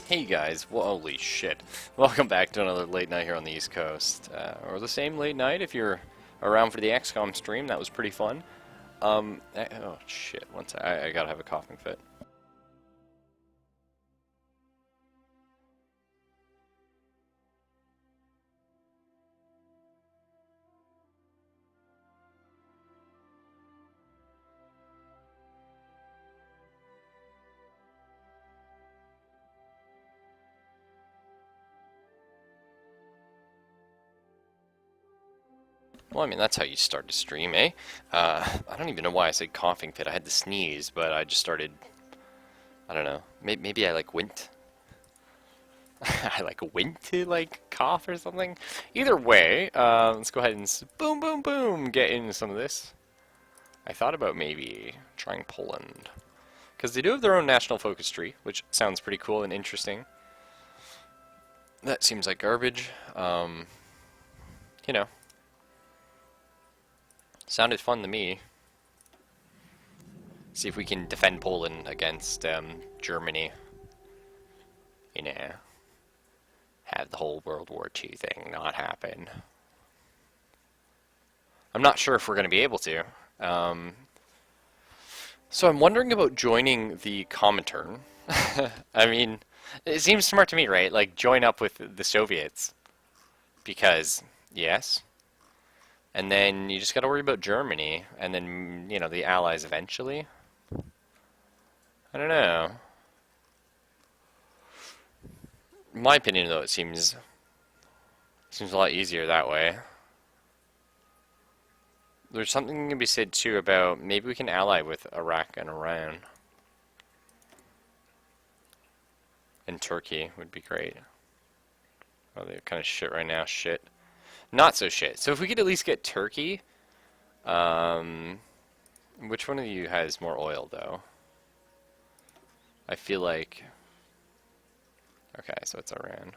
Hey guys, well, holy shit. Welcome back to another late night here on the East Coast. Or the same late night if you're around for the XCOM stream, that was pretty fun. Oh shit, I gotta have a coughing fit. Well, I mean, that's how you start to stream, eh? I don't even know why I said coughing fit. I had to sneeze, but I just started, I don't know. Maybe I like went. I like went to like cough or something. Either way, let's go ahead and boom, boom, boom, get into some of this. I thought about maybe trying Poland. Because they do have their own national focus tree, which sounds pretty cool and interesting. That seems like garbage. You know, sounded fun to me. See if we can defend Poland against Germany. You know, have the whole World War II thing not happen. I'm not sure if we're going to be able to. So I'm wondering about joining the Comintern. I mean, it seems smart to me, right? Like, join up with the Soviets. Because, yes. And then you just gotta worry about Germany. And then, you know, the Allies eventually. I don't know. In my opinion, though, it seems a lot easier that way. There's something to be said, too, about maybe we can ally with Iraq and Iran. And Turkey would be great. Oh, they're kind of shit right now. Shit. Not so shit. So if we could at least get Turkey, which one of you has more oil though? I feel like, okay, so it's Iran.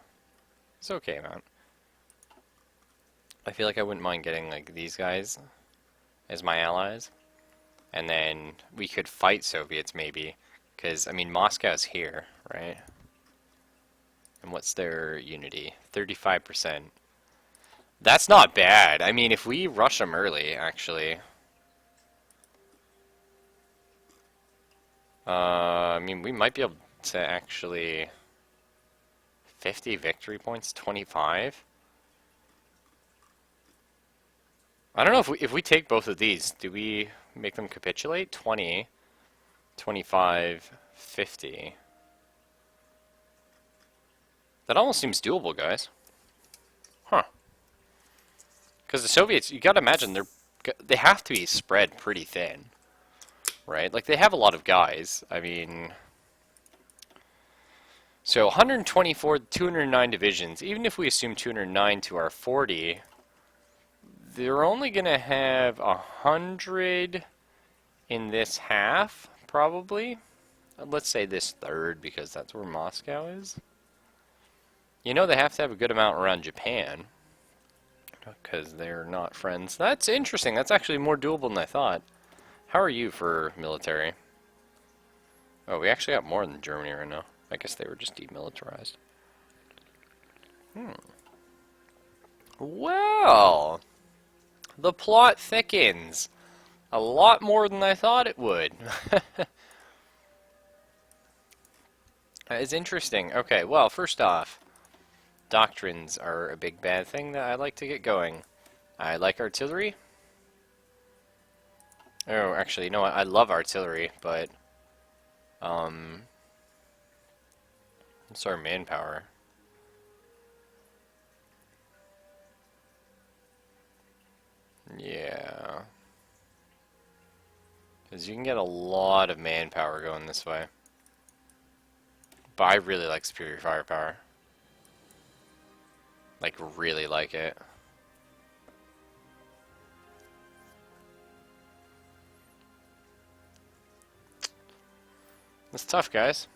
It's okay amount. I feel like I wouldn't mind getting like these guys as my allies, and then we could fight Soviets maybe, because I mean Moscow's here, right? And what's their unity? 35%. That's not bad. I mean, if we rush them early, actually. I mean, we might be able to actually... 50 victory points? 25? I don't know if we take both of these, do we make them capitulate? 20, 25, 50. That almost seems doable, guys. Huh. Because the Soviets, you gotta imagine, they have to be spread pretty thin. Right? Like, they have a lot of guys. I mean... So, 124, 209 divisions. Even if we assume 209 to our 40, they're only going to have 100 in this half, probably. Let's say this third, because that's where Moscow is. You know they have to have a good amount around Japan, because they're not friends. That's interesting. That's actually more doable than I thought. How are you for military? Oh, we actually got more than Germany right now. I guess they were just demilitarized. Well, the plot thickens. A lot more than I thought it would. That is interesting. Okay, well, first off, doctrines are a big bad thing that I like to get going. I like artillery. Oh, actually, you know what? I love artillery, but... What's our manpower? Yeah. Because you can get a lot of manpower going this way. But I really like superior firepower. Like, really like it. It's tough, guys.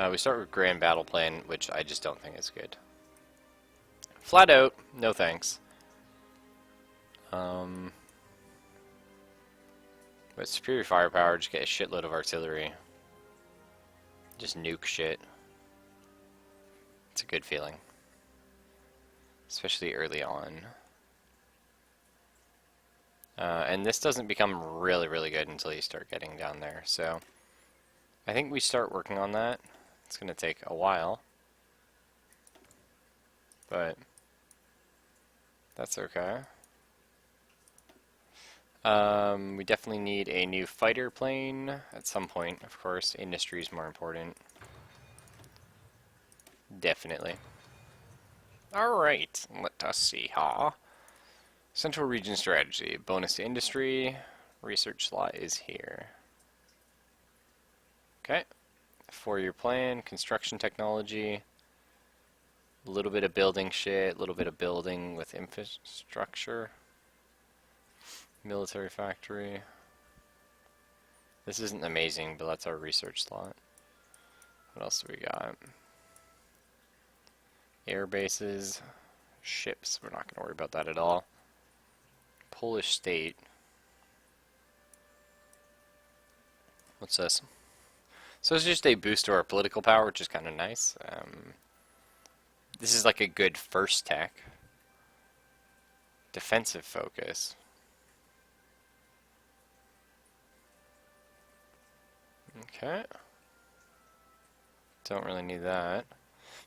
We start with Grand Battle Plan, which I just don't think is good. Flat out, no thanks. But superior firepower, just get a shitload of artillery. Just nuke shit. It's a good feeling. Especially early on. And this doesn't become really, really good until you start getting down there. So I think we start working on that. It's going to take a while. But that's okay. We definitely need a new fighter plane at some point, of course. Industry is more important. Definitely. Alright, let us see, huh? Central Region Strategy. Bonus to industry. Research slot is here. Okay. 4-year plan. Construction technology. A little bit of building shit. A little bit of building with infrastructure. Military factory. This isn't amazing, but that's our research slot. What else do we got? Air bases. Ships. We're not going to worry about that at all. Polish state. What's this? So it's just a boost to our political power, which is kind of nice. This is like a good first tech. Defensive focus. Okay. Don't really need that.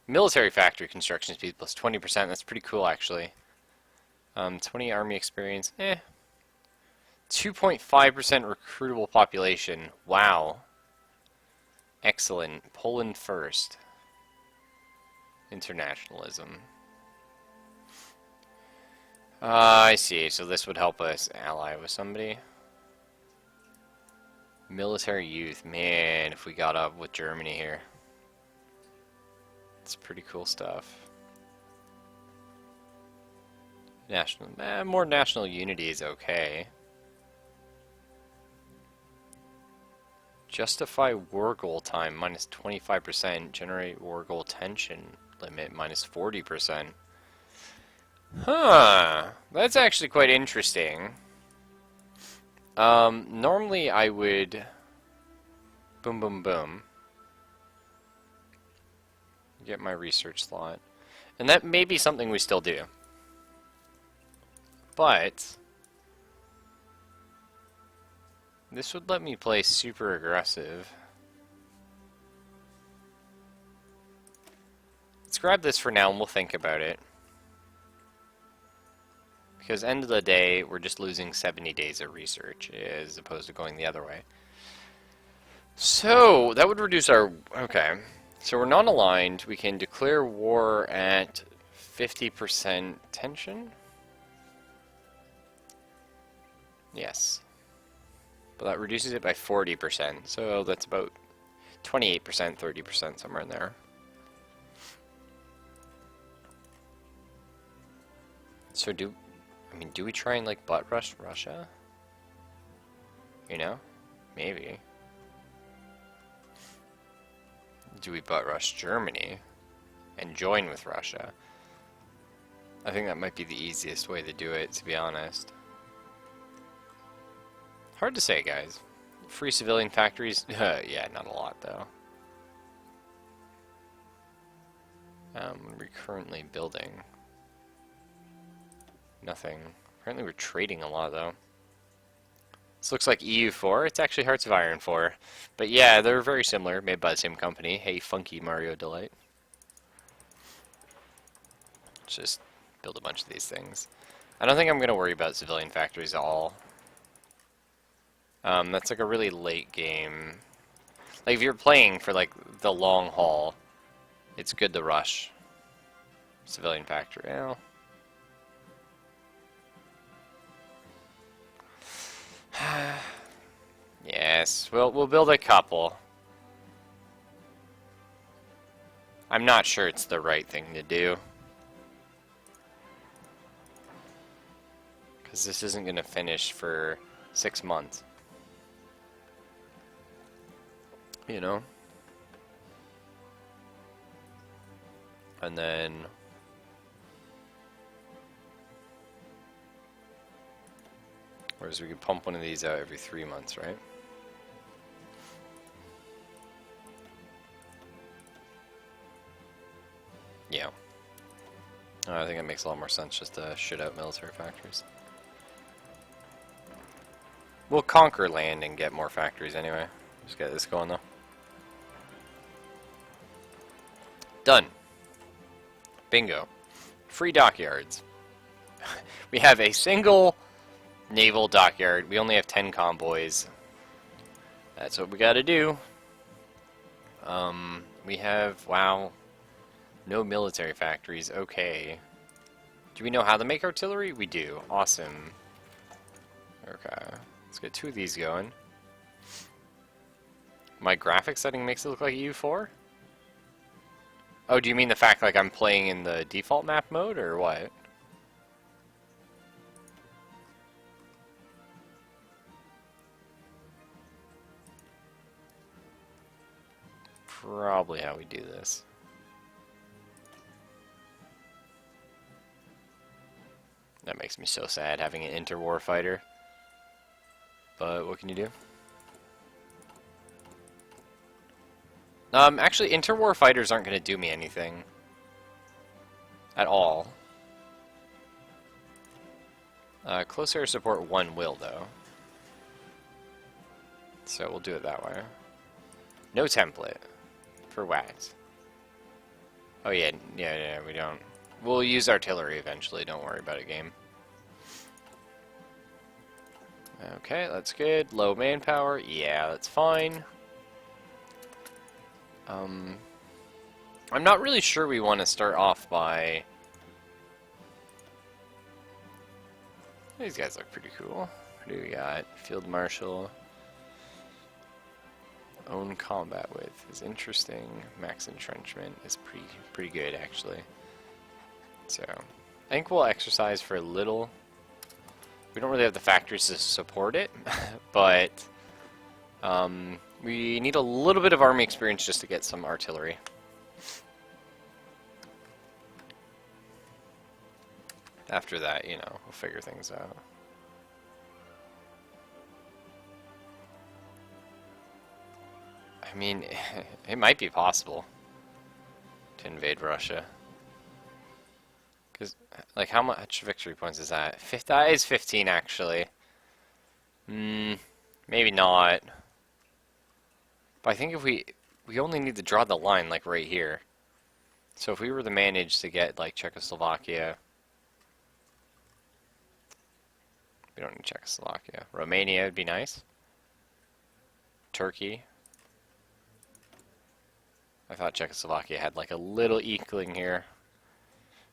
Military factory construction speed plus 20%. That's pretty cool, actually. 20 army experience. 2.5% recruitable population. Wow. Excellent. Poland first. Internationalism. I see. So this would help us ally with somebody. Military youth. Man, if we got up with Germany here. It's pretty cool stuff. More national unity is okay. Justify war goal time minus 25%. Generate war goal tension limit minus 40%. Huh. That's actually quite interesting. Normally I would boom boom boom get my research slot. And that may be something we still do. But this would let me play super aggressive. Let's grab this for now and we'll think about it. Because end of the day, we're just losing 70 days of research as opposed to going the other way. So that would reduce our... Okay. So we're non-aligned. We can declare war at 50% tension. Yes. But that reduces it by 40%. So that's about 28%, 30%, somewhere in there. So do we try and like butt rush Russia? You know? Maybe. Do we butt rush Germany and join with Russia? I think that might be the easiest way to do it, to be honest. Hard to say, guys. Free civilian factories? Yeah, not a lot, though. What are we currently building? Nothing. Apparently we're trading a lot, though. This looks like EU4. It's actually Hearts of Iron 4. But yeah, they're very similar, made by the same company. Hey, funky Mario Delight. Let's just build a bunch of these things. I don't think I'm going to worry about civilian factories at all. That's like a really late game. Like, if you're playing for, like, the long haul, it's good to rush civilian factory. Well, yes, we'll build a couple. I'm not sure it's the right thing to do. Because this isn't going to finish for 6 months. You know? And then... whereas we could pump one of these out every 3 months, right? I think it makes a lot more sense just to shit out military factories. We'll conquer land and get more factories anyway. Just get this going though. Done. Bingo. Free dockyards. We have a single naval dockyard. We only have 10 convoys. That's what we gotta do. We have, wow, no military factories. Okay. Do we know how to make artillery? We do. Awesome. Okay. Let's get 2 of these going. My graphic setting makes it look like EU4? Oh, do you mean the fact like I'm playing in the default map mode, or what? Probably how we do this. That makes me so sad, having an interwar fighter. But what can you do? Actually, interwar fighters aren't going to do me anything. At all. Close air support 1 will, though. So we'll do it that way. No template. For what? Oh yeah, we don't. We'll use artillery eventually, don't worry about it, game. Okay, that's good. Low manpower, yeah, that's fine. I'm not really sure we want to start off by... These guys look pretty cool. What do we got? Field Marshal. Own combat width is interesting. Max entrenchment is pretty good, actually. So, I think we'll exercise for a little. We don't really have the factories to support it, but we need a little bit of army experience just to get some artillery. After that, you know, we'll figure things out. I mean, it might be possible to invade Russia. Because, like, how much victory points is that? That is 15, actually. Maybe not. But I think if we only need to draw the line, like, right here. So if we were to manage to get, like, Czechoslovakia... We don't need Czechoslovakia. Romania would be nice. Turkey. I thought Czechoslovakia had like a little inkling here.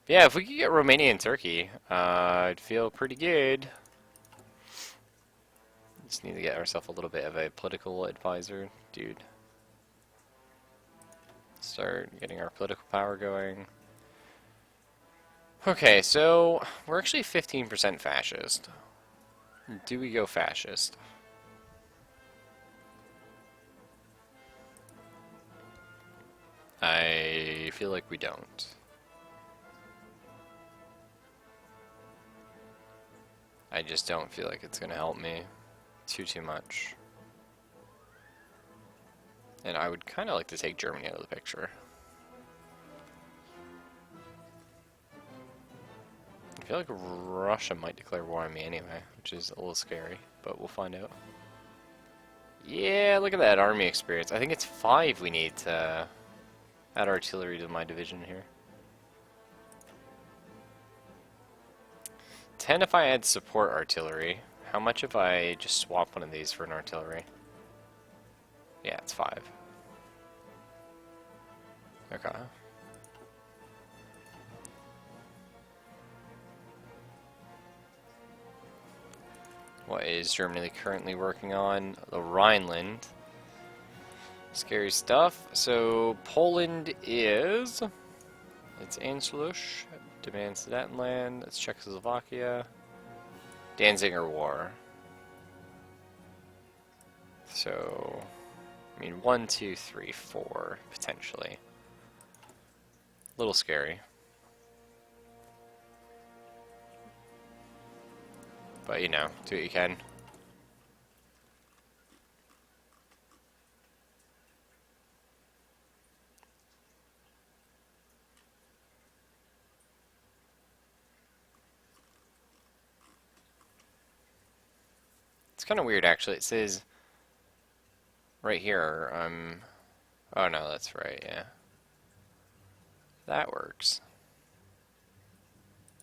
But yeah, if we could get Romania and Turkey, I'd feel pretty good. Just need to get ourselves a little bit of a political advisor, dude. Start getting our political power going. Okay, so we're actually 15% fascist. Do we go fascist? I feel like we don't. I just don't feel like it's gonna help me too much. And I would kind of like to take Germany out of the picture. I feel like Russia might declare war on me anyway, which is a little scary, but we'll find out. Yeah, look at that army experience. I think it's 5 we need to add artillery to my division here. 10 if I add support artillery. How much if I just swap one of these for an artillery? Yeah, it's 5. Okay. What is Germany currently working on? The Rhineland. Scary stuff. So Poland is... It's Anschluss. Demands Sudetenland. That's Czechoslovakia. Danziger War. So... I mean, 1, 2, 3, 4, potentially. A little scary. But, you know, do what you can. It's kind of weird, actually. It says right here, oh no, that's right, yeah. That works.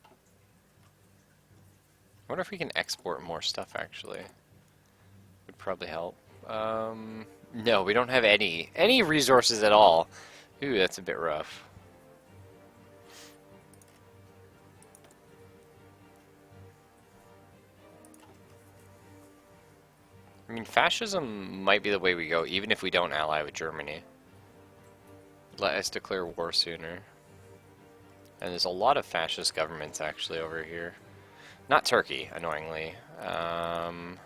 I wonder if we can export more stuff, actually. Would probably help. No, we don't have any resources at all. Ooh, that's a bit rough. I mean, fascism might be the way we go, even if we don't ally with Germany. Let us declare war sooner. And there's a lot of fascist governments, actually, over here. Not Turkey, annoyingly. Well,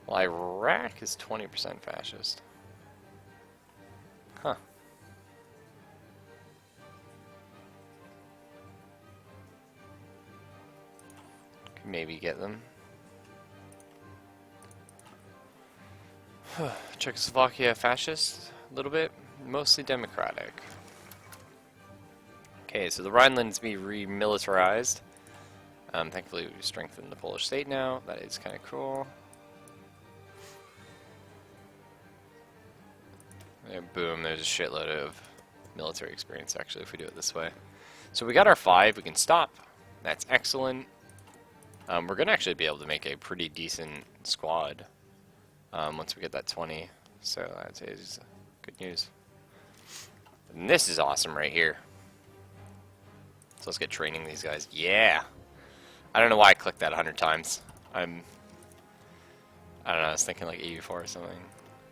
Iraq is 20% fascist. Huh. Could maybe get them. Czechoslovakia fascist, a little bit, mostly democratic. Okay, so the Rhinelands be remilitarized. Thankfully, we strengthened the Polish state now. That is kind of cool. Yeah, boom, there's a shitload of military experience, actually, if we do it this way. So we got our 5, we can stop. That's excellent. We're going to actually be able to make a pretty decent squad once we get that 20. So that is good news. And this is awesome right here. So let's get training these guys. Yeah! I don't know why I clicked that 100 times. I don't know, I was thinking like 84 or something.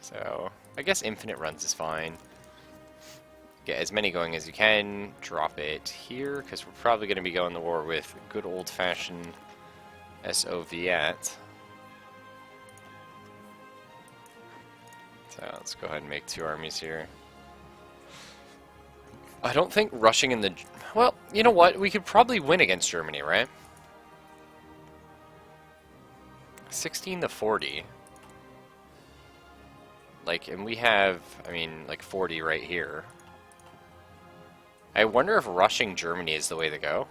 So I guess infinite runs is fine. Get as many going as you can. Drop it here, because we're probably going to be going to war with good old-fashioned Soviet. So let's go ahead and make 2 armies here. I don't think rushing in the... Well, you know what? We could probably win against Germany, right? 16-40. Like, and we have, I mean, like 40 right here. I wonder if rushing Germany is the way to go.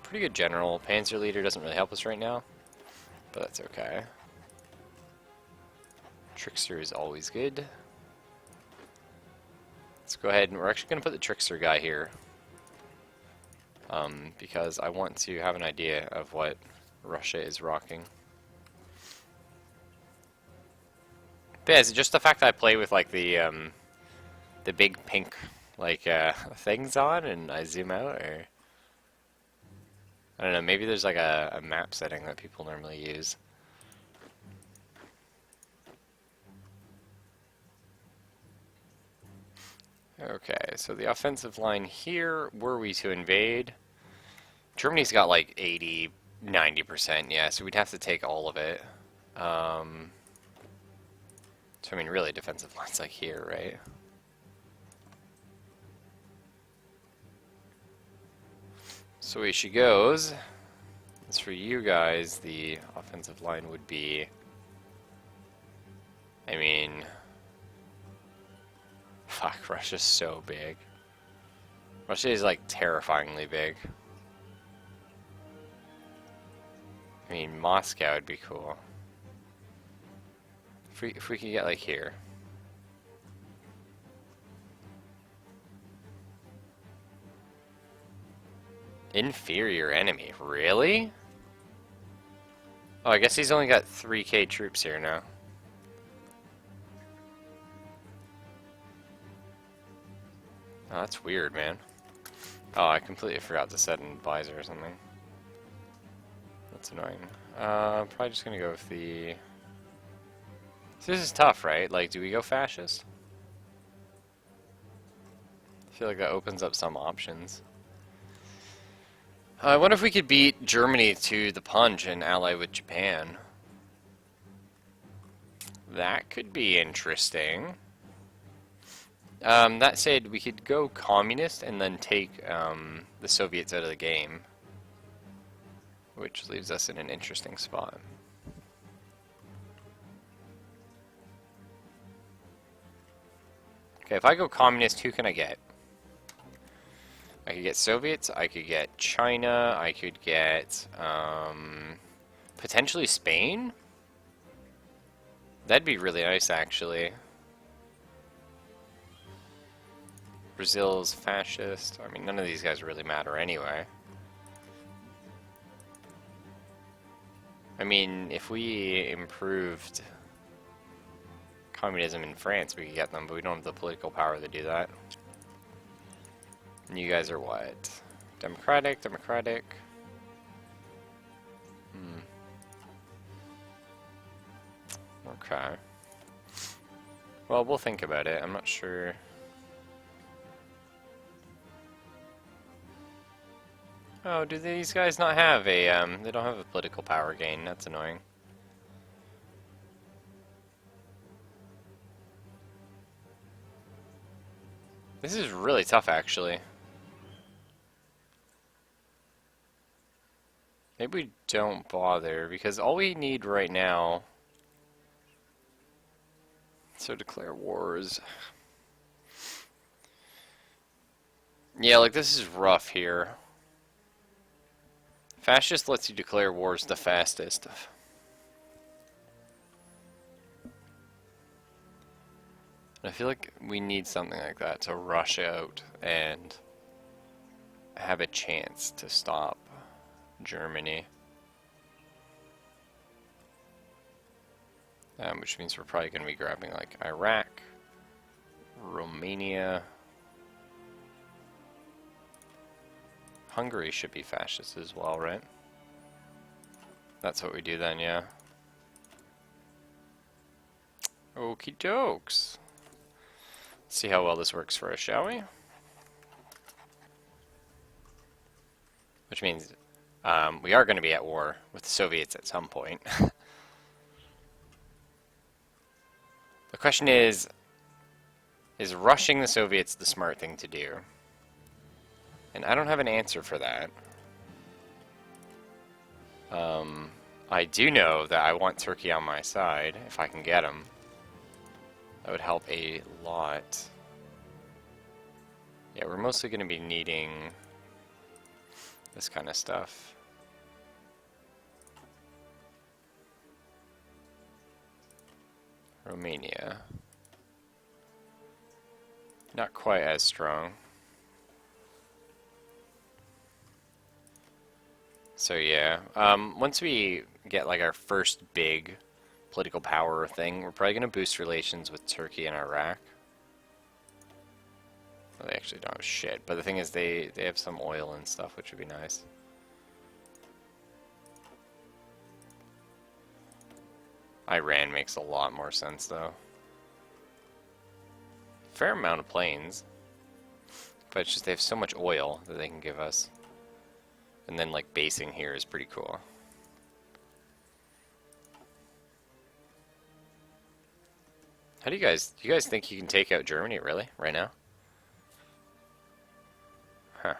Pretty good general. Panzer leader doesn't really help us right now, but that's okay. Trickster is always good. Let's go ahead and we're actually going to put the Trickster guy here. Because I want to have an idea of what Russia is rocking. But yeah, is it just the fact that I play with like the big pink like things on and I zoom out, or I don't know, maybe there's like a map setting that people normally use. Okay, so the offensive line here, were we to invade? Germany's got like 80, 90%, yeah, so we'd have to take all of it. So I mean, really, defensive line's like here, right? So way she goes. As for you guys, the offensive line would be... I mean... Fuck, Russia's so big. Russia is like terrifyingly big. I mean, Moscow would be cool. If we could get like here. Inferior enemy, really? Oh, I guess he's only got 3k troops here now. Oh, that's weird, man. Oh, I completely forgot to set an advisor or something. That's annoying. Probably just gonna go with the... So this is tough, right? Like, do we go fascist? I feel like that opens up some options. I wonder if we could beat Germany to the punch and ally with Japan. That could be interesting. That said, we could go communist and then take the Soviets out of the game, which leaves us in an interesting spot. Okay, if I go communist, who can I get? I could get Soviets, I could get China, I could get Potentially Spain? That'd be really nice, actually. Brazil's fascist. I mean, none of these guys really matter anyway. I mean, if we improved communism in France, we could get them, but we don't have the political power to do that. And you guys are what? Democratic? Democratic? Okay. Well, we'll think about it. I'm not sure. Oh, do these guys not have a, they don't have a political power gain. That's annoying. This is really tough, actually. Maybe we don't bother, because all we need right now... So declare wars. Yeah, like, this is rough here. Fascist lets you declare wars the fastest. I feel like we need something like that to rush out and have a chance to stop Germany. Which means we're probably going to be grabbing like Iraq, Romania. Hungary should be fascist as well, right? That's what we do then, yeah. Okie dokes. Let's see how well this works for us, shall we? Which means we are going to be at war with the Soviets at some point. The question is rushing the Soviets the smart thing to do? And I don't have an answer for that. I do know that I want Turkey on my side, if I can get them. That would help a lot. Yeah, we're mostly going to be needing this kind of stuff. Romania. Not quite as strong. So yeah, once we get like our first big political power thing, we're probably going to boost relations with Turkey and Iraq. Well, they actually don't have shit, but the thing is they have some oil and stuff, which would be nice. Iran makes a lot more sense though. Fair amount of planes, but it's just they have so much oil that they can give us. And then like basing here is pretty cool. How do you guys think you can take out Germany really right now? Huh.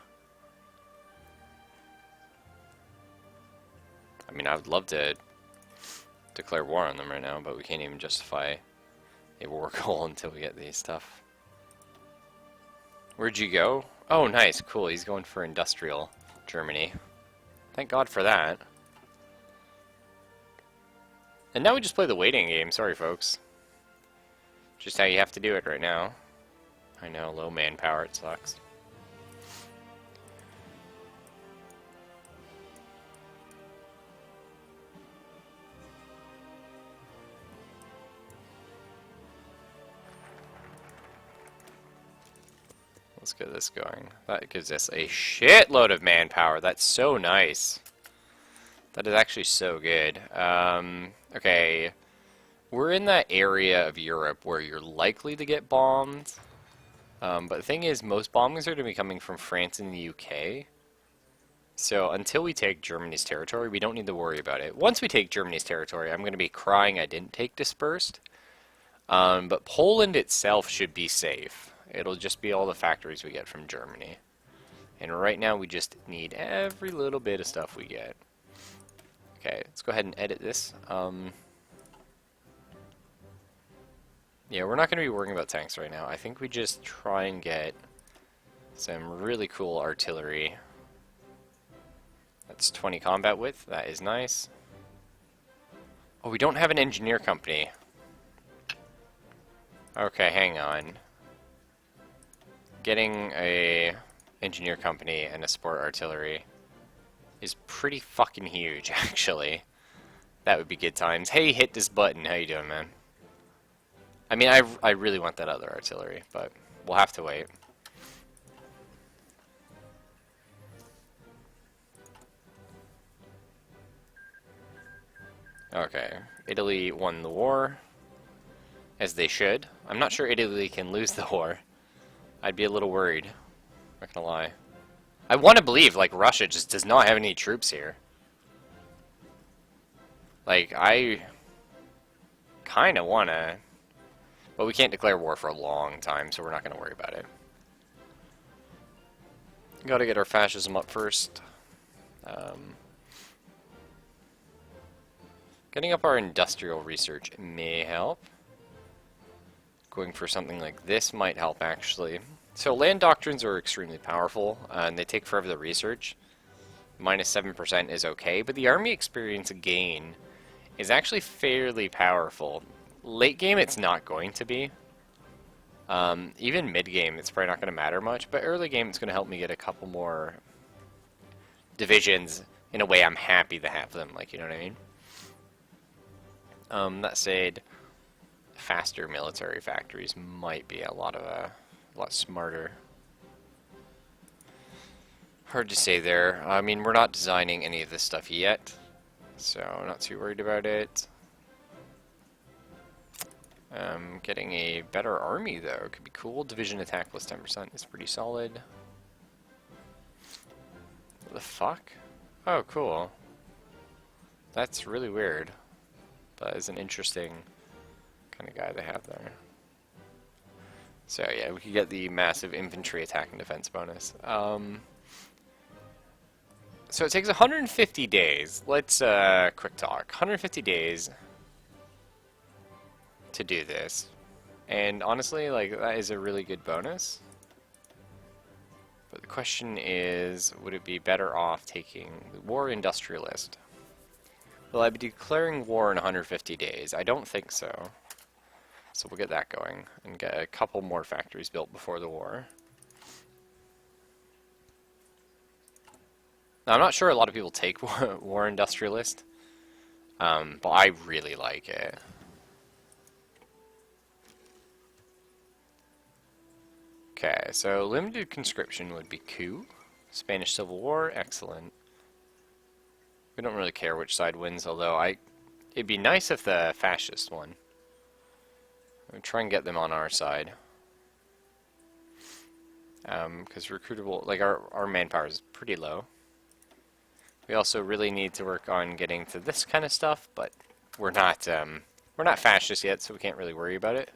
I mean, I would love to declare war on them right now, but we can't even justify a war goal until we get these stuff. Where'd you go? Oh, nice, cool. He's going for industrial Germany. Thank God for that. And now we just play the waiting game. Sorry, folks. Just how you have to do it right now. I know, low manpower, it sucks. Let's get this going. That gives us a shitload of manpower. That's so nice. That is actually so good. Okay. We're in that area of Europe where you're likely to get bombed. But the thing is, most bombings are going to be coming from France and the UK. So until we take Germany's territory, we don't need to worry about it. Once we take Germany's territory, I'm going to be crying I didn't take Dispersed. But Poland itself should be safe. It'll just be all the factories we get from Germany. And right now we just need every little bit of stuff we get. Okay, let's go ahead and edit this. Yeah, we're not going to be worrying about tanks right now. I think we just try and get some really cool artillery. That's 20 combat width. That is nice. Oh, we don't have an engineer company. Okay, hang on. Getting a engineer company and a support artillery is pretty fucking huge, actually. That would be good times. Hey, hit this button. How you doing, man? I mean, I really want that other artillery, but we'll have to wait. Okay, Italy won the war, as they should. I'm not sure Italy can lose the war. I'd be a little worried, not gonna lie. I want to believe, like, Russia just does not have any troops here. Like, I kind of want to, but we can't declare war for a long time, so we're not going to worry about it. Gotta get our fascism up first. Getting up our industrial research may help. Going for something like this might help, actually. So land doctrines are extremely powerful, and they take forever to research. Minus 7% is okay, but the army experience gain is actually fairly powerful. Late game, it's not going to be. Even mid game, it's probably not going to matter much, but early game, it's going to help me get a couple more divisions in a way I'm happy to have them, like, you know what I mean? That said, faster military factories might be a lot smarter. Hard to say there. I mean, we're not designing any of this stuff yet, so I'm not too worried about it. Getting a better army, though, could be cool. Division attack plus 10% is pretty solid. What the fuck? Oh, cool. That's really weird. That is an interesting kind of guy they have there. So yeah, we could get the massive infantry attack and defense bonus. So it takes 150 days. Let's quick talk. 150 days to do this. And honestly, like, that is a really good bonus. But the question is, would it be better off taking the War Industrialist? Will I be declaring war in 150 days? I don't think so. So we'll get that going and get a couple more factories built before the war. Now, I'm not sure a lot of people take War Industrialist, but I really like it. Okay, so limited conscription would be coup. Spanish Civil War, excellent. We don't really care which side wins, although it'd be nice if the fascist won. We'll try and get them on our side. Because recruitable, like, our manpower is pretty low. We also really need to work on getting to this kind of stuff, but we're not fascist yet, so we can't really worry about it.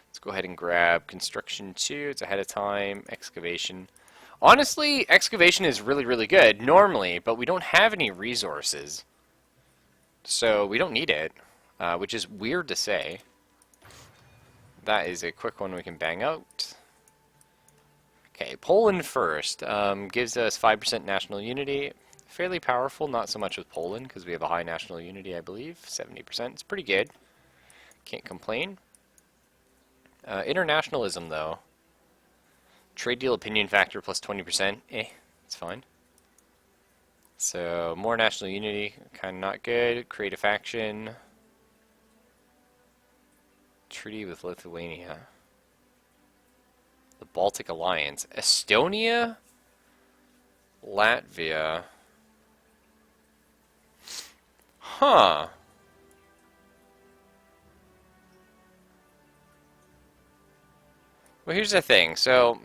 Let's go ahead and grab construction 2. It's ahead of time. Excavation. Honestly, excavation is really, really good normally, but we don't have any resources. So we don't need it, which is weird to say. That is a quick one we can bang out. Okay, Poland first. Gives us 5% national unity. Fairly powerful, not so much with Poland, because we have a high national unity, I believe. 70%. It's pretty good. Can't complain. Internationalism, though. Trade deal opinion factor plus 20%. It's fine. So, more national unity, kind of not good. Create a faction. Treaty with Lithuania. The Baltic Alliance. Estonia? Latvia. Huh. Well, here's the thing. So,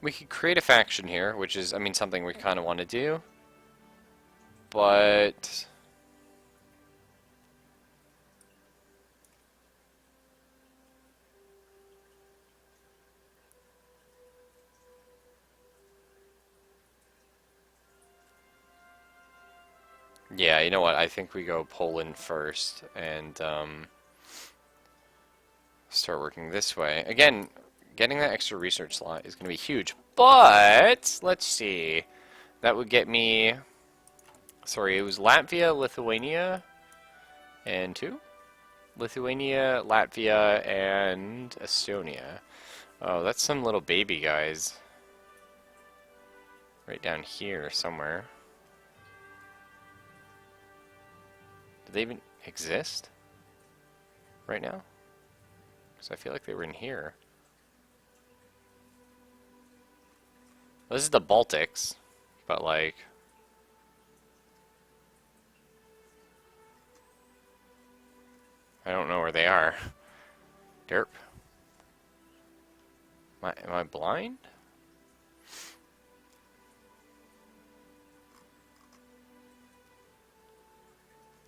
we could create a faction here, which is, I mean, something we kind of want to do. But yeah, you know what? I think we go Poland first and start working this way. Again, getting that extra research slot is going to be huge. But let's see. That would get me. Sorry, it was Latvia, Lithuania. And two? Lithuania, Latvia, and Estonia. Oh, that's some little baby guys. Right down here somewhere. Do they even exist? Right now? Because I feel like they were in here. Well, this is the Baltics, but like... I don't know where they are. Derp. Am I blind?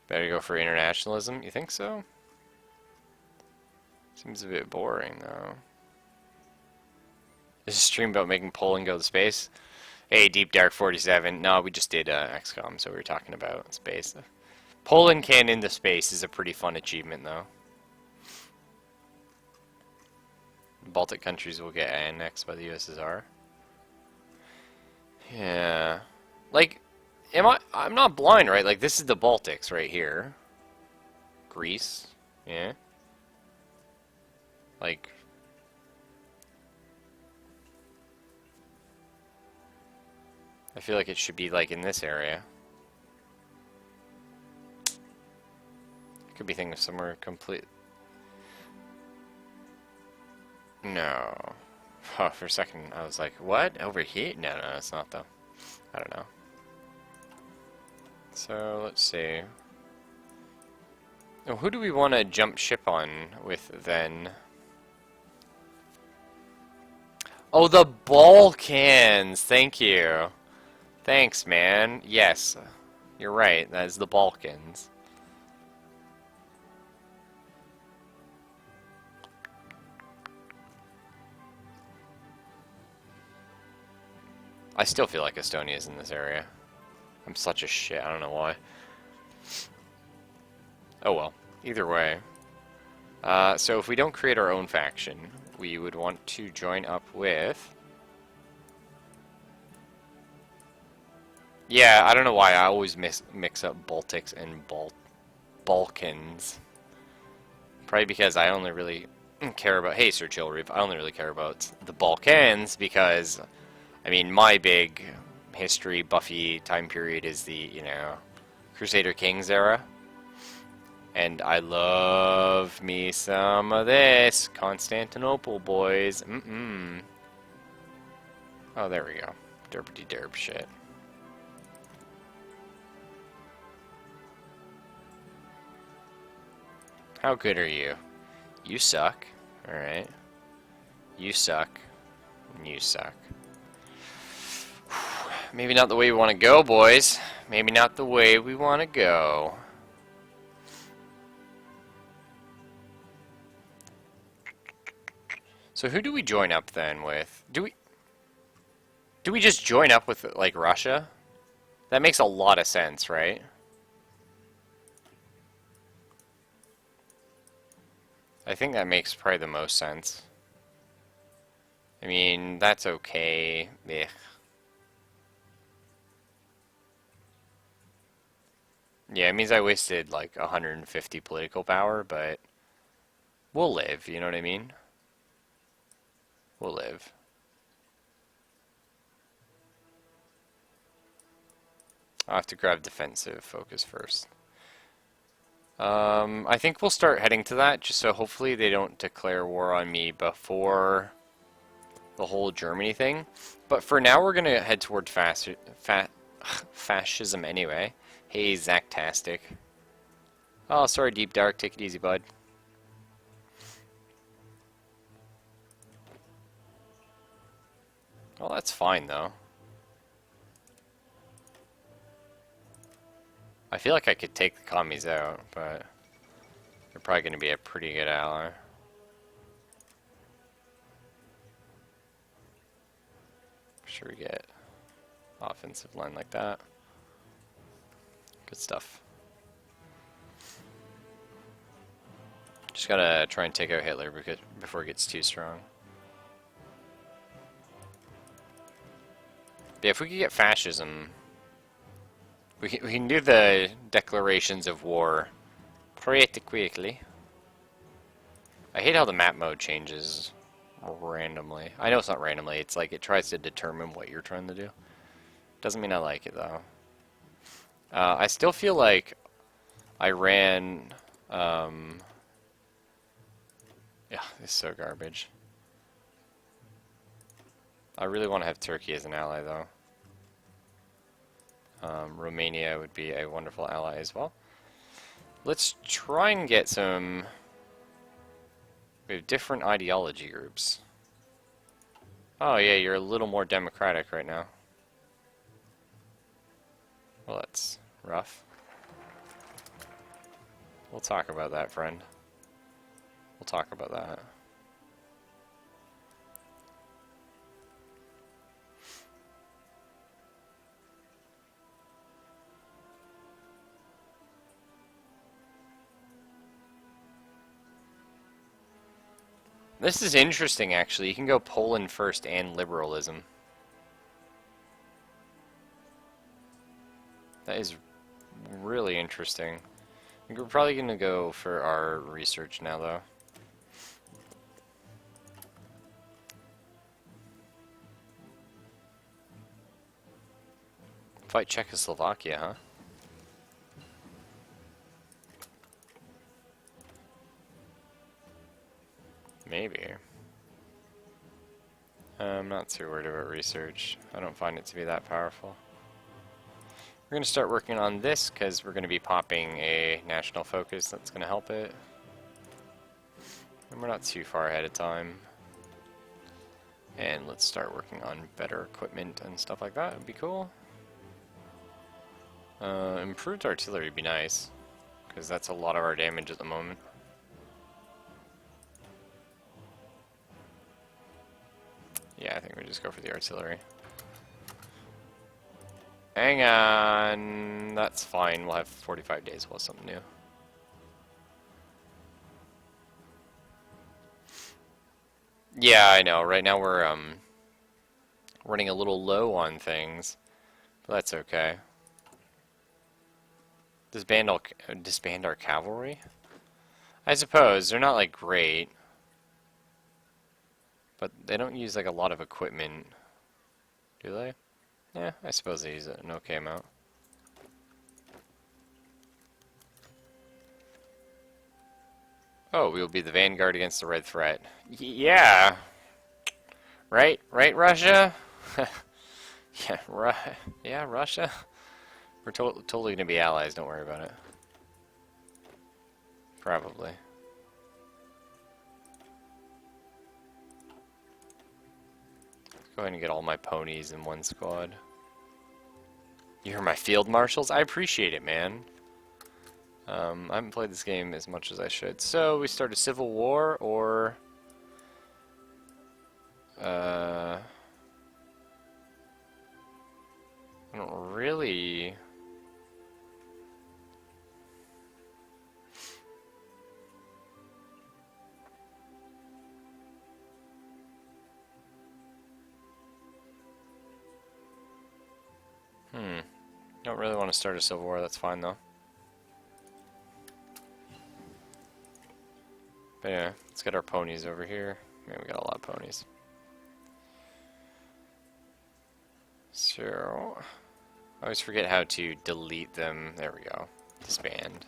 Better go for internationalism, you think so? Seems a bit boring, though. This is a stream about making Poland go to space. Hey, Deep Dark 47. No, we just did XCOM, so we were talking about space. Poland can into space is a pretty fun achievement, though. Baltic countries will get annexed by the USSR. Yeah. Like, I'm not blind, right? Like, this is the Baltics right here. Greece. Yeah. Like... I feel like it should be, like, in this area. Could be thinking of somewhere complete... No. Oh, for a second, I was like, what? Over here? No, it's not, though. I don't know. So, let's see. Oh, who do we want to jump ship on with, then? Oh, the Balkans! Thank you. Thanks, man. Yes. You're right. That is the Balkans. I still feel like Estonia is in this area. I'm such a shit. I don't know why. Oh well. Either way. So if we don't create our own faction, we would want to join up with... Yeah, I don't know why I always mix up Baltics and Balkans. Probably because I only really care about... Hey, Sir Chillreef, I only really care about the Balkans because... I mean, my big history, Buffy time period is the, you know, Crusader Kings era. And I love me some of this. Constantinople, boys. Oh, there we go. Derpity derp shit. How good are you? You suck. Alright. You suck. And you suck. Maybe not the way we want to go, boys. Maybe not the way we want to go. So who do we join up then with? Do we just join up with, like, Russia? That makes a lot of sense, right? I think that makes probably the most sense. I mean, that's okay. Ugh. Yeah, it means I wasted like 150 political power, but we'll live, you know what I mean? We'll live. I'll have to grab defensive focus first. I think we'll start heading to that, just so hopefully they don't declare war on me before the whole Germany thing. But for now, we're going to head toward fascism anyway. Hey, Zactastic. Oh, sorry, Deep Dark. Take it easy, bud. Well, that's fine, though. I feel like I could take the commies out, but they're probably going to be a pretty good ally. Sure, we get offensive line like that. Good stuff. Just gotta try and take out Hitler before it gets too strong. Yeah, if we could get fascism, we can do the declarations of war pretty quickly. I hate how the map mode changes randomly. I know it's not randomly, it's like it tries to determine what you're trying to do. Doesn't mean I like it though. I still feel like I ran... yeah, this is so garbage. I really want to have Turkey as an ally though. Romania would be a wonderful ally as well. Let's try and get some... We have different ideology groups. Oh yeah, you're a little more democratic right now. Well, that's rough. We'll talk about that, friend. We'll talk about that. This is interesting, actually. You can go Poland first and liberalism. That is really interesting. I think we're probably going to go for our research now, though. Fight Czechoslovakia, huh? Maybe. I'm not too worried about research. I don't find it to be that powerful. We're going to start working on this because we're going to be popping a national focus that's going to help it. And we're not too far ahead of time. And let's start working on better equipment and stuff like that. It'd be cool. Improved artillery would be nice, because that's a lot of our damage at the moment. Yeah, I think we just go for the artillery. Hang on, that's fine. We'll have 45 days. We'll have something new. Yeah, I know. Right now we're running a little low on things, but that's okay. Disband our cavalry? I suppose they're not like great, but they don't use like a lot of equipment, do they? Yeah, I suppose they use an okay amount. Oh, we will be the vanguard against the red threat. Yeah. Right, Russia? Yeah, Russia. We're totally gonna be allies, don't worry about it. Probably. Let's go ahead and get all my ponies in one squad. You hear my field marshals? I appreciate it, man. I haven't played this game as much as I should. So, we start a civil war, or... I don't really... Don't really want to start a civil war, that's fine though. But yeah, let's get our ponies over here. Man, we got a lot of ponies. So, I always forget how to delete them. There we go. Disband.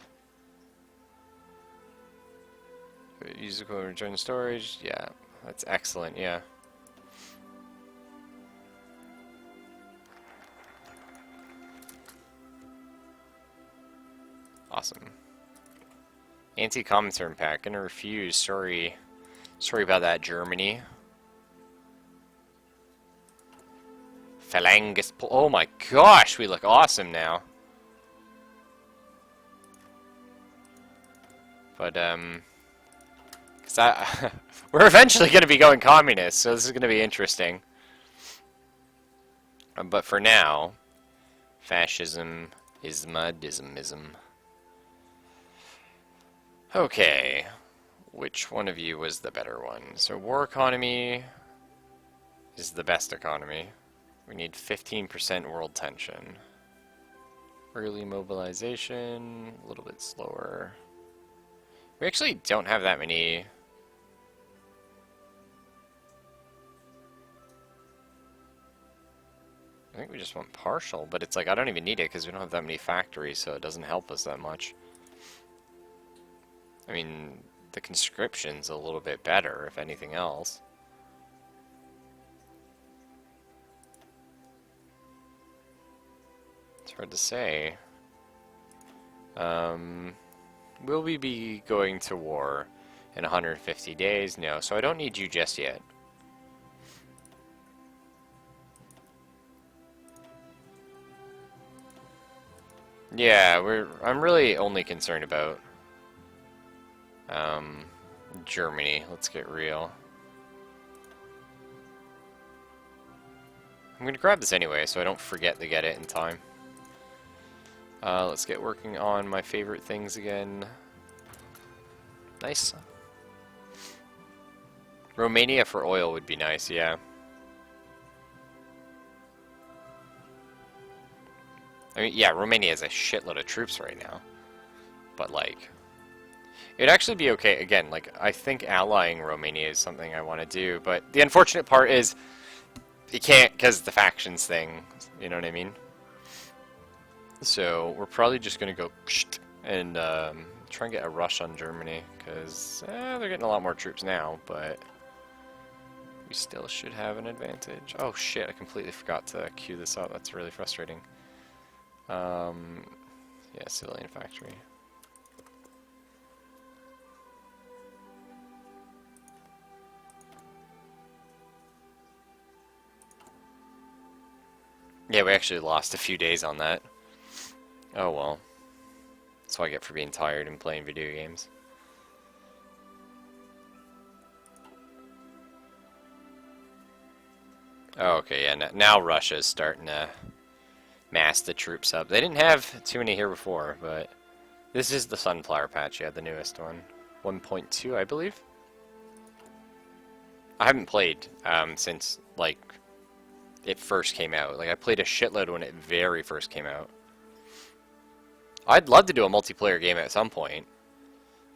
Use the return storage. Yeah, that's excellent, yeah. Awesome. Anti-Comintern pack. Gonna refuse. Sorry about that, Germany. Phalangus. Oh my gosh, we look awesome now. But cause we're eventually gonna be going communist, so this is gonna be interesting. But for now, fascism, ism. Okay, which one of you was the better one? So war economy is the best economy. We need 15% world tension. Early mobilization, a little bit slower. We actually don't have that many. I think we just want partial, but it's like I don't even need it because we don't have that many factories, so it doesn't help us that much. I mean, the conscription's a little bit better, if anything else. It's hard to say. Will we be going to war in 150 days? No, so I don't need you just yet. Yeah, I'm really only concerned about Germany. Let's get real. I'm gonna grab this anyway, so I don't forget to get it in time. Let's get working on my favorite things again. Nice. Romania for oil would be nice, yeah. I mean, yeah, Romania has a shitload of troops right now. But, like, it'd actually be okay. Again, like, I think allying Romania is something I want to do. But the unfortunate part is you can't because the factions thing. You know what I mean? So we're probably just going to go and try and get a rush on Germany. Because they're getting a lot more troops now. But we still should have an advantage. Oh, shit. I completely forgot to queue this up. That's really frustrating. Yeah, civilian factory. Yeah, we actually lost a few days on that. Oh well. That's what I get for being tired and playing video games. Oh, okay, yeah, now Russia's starting to mass the troops up. They didn't have too many here before, but this is the Sunflower Patch, yeah, the newest one. 1.2, I believe. I haven't played since, like, it first came out. Like, I played a shitload when it very first came out. I'd love to do a multiplayer game at some point.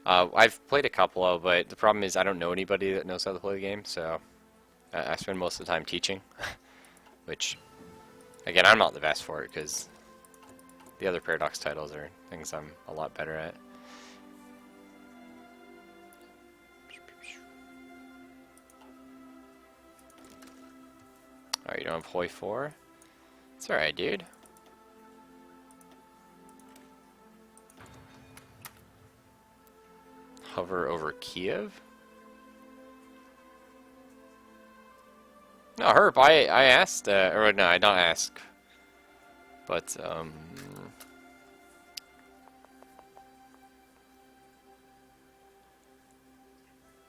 I've played a couple of, but the problem is I don't know anybody that knows how to play the game, so I spend most of the time teaching. Which, again, I'm not the best for it, because the other Paradox titles are things I'm a lot better at. Oh, you don't have Hoi 4? It's alright, dude. Hover over Kiev? No, Herb, I asked, or no, I don't ask. But,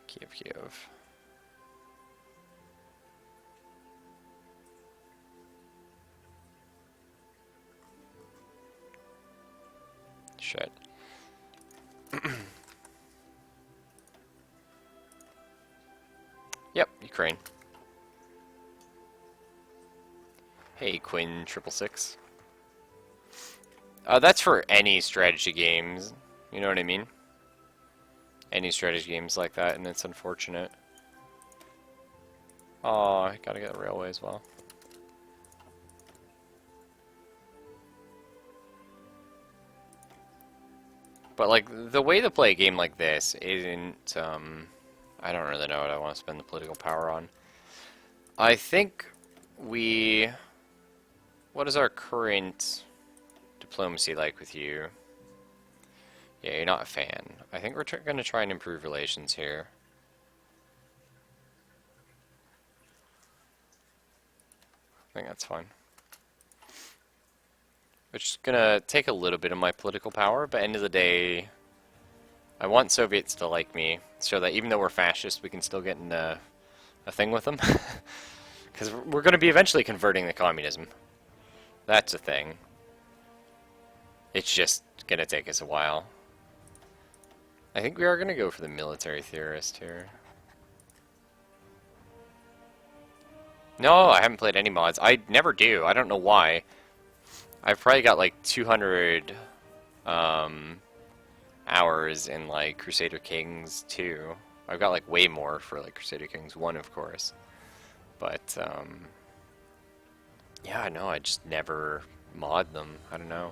Kiev. Shit. Yep, Ukraine. Hey, Quinn 666. That's for any strategy games. You know what I mean? Any strategy games like that, and it's unfortunate. Oh, I gotta get a railway as well. But, like, the way to play a game like this isn't, I don't really know what I want to spend the political power on. I think we... What is our current diplomacy like with you? Yeah, you're not a fan. I think we're going to try and improve relations here. I think that's fine. Which is going to take a little bit of my political power, but end of the day, I want Soviets to like me, so that even though we're fascist, we can still get in a thing with them. Because we're going to be eventually converting to communism. That's a thing. It's just going to take us a while. I think we are going to go for the military theorist here. No, I haven't played any mods. I never do. I don't know why. I've probably got like 200 hours in like Crusader Kings 2. I've got like way more for like Crusader Kings 1, of course. But yeah, no, I just never mod them. I don't know.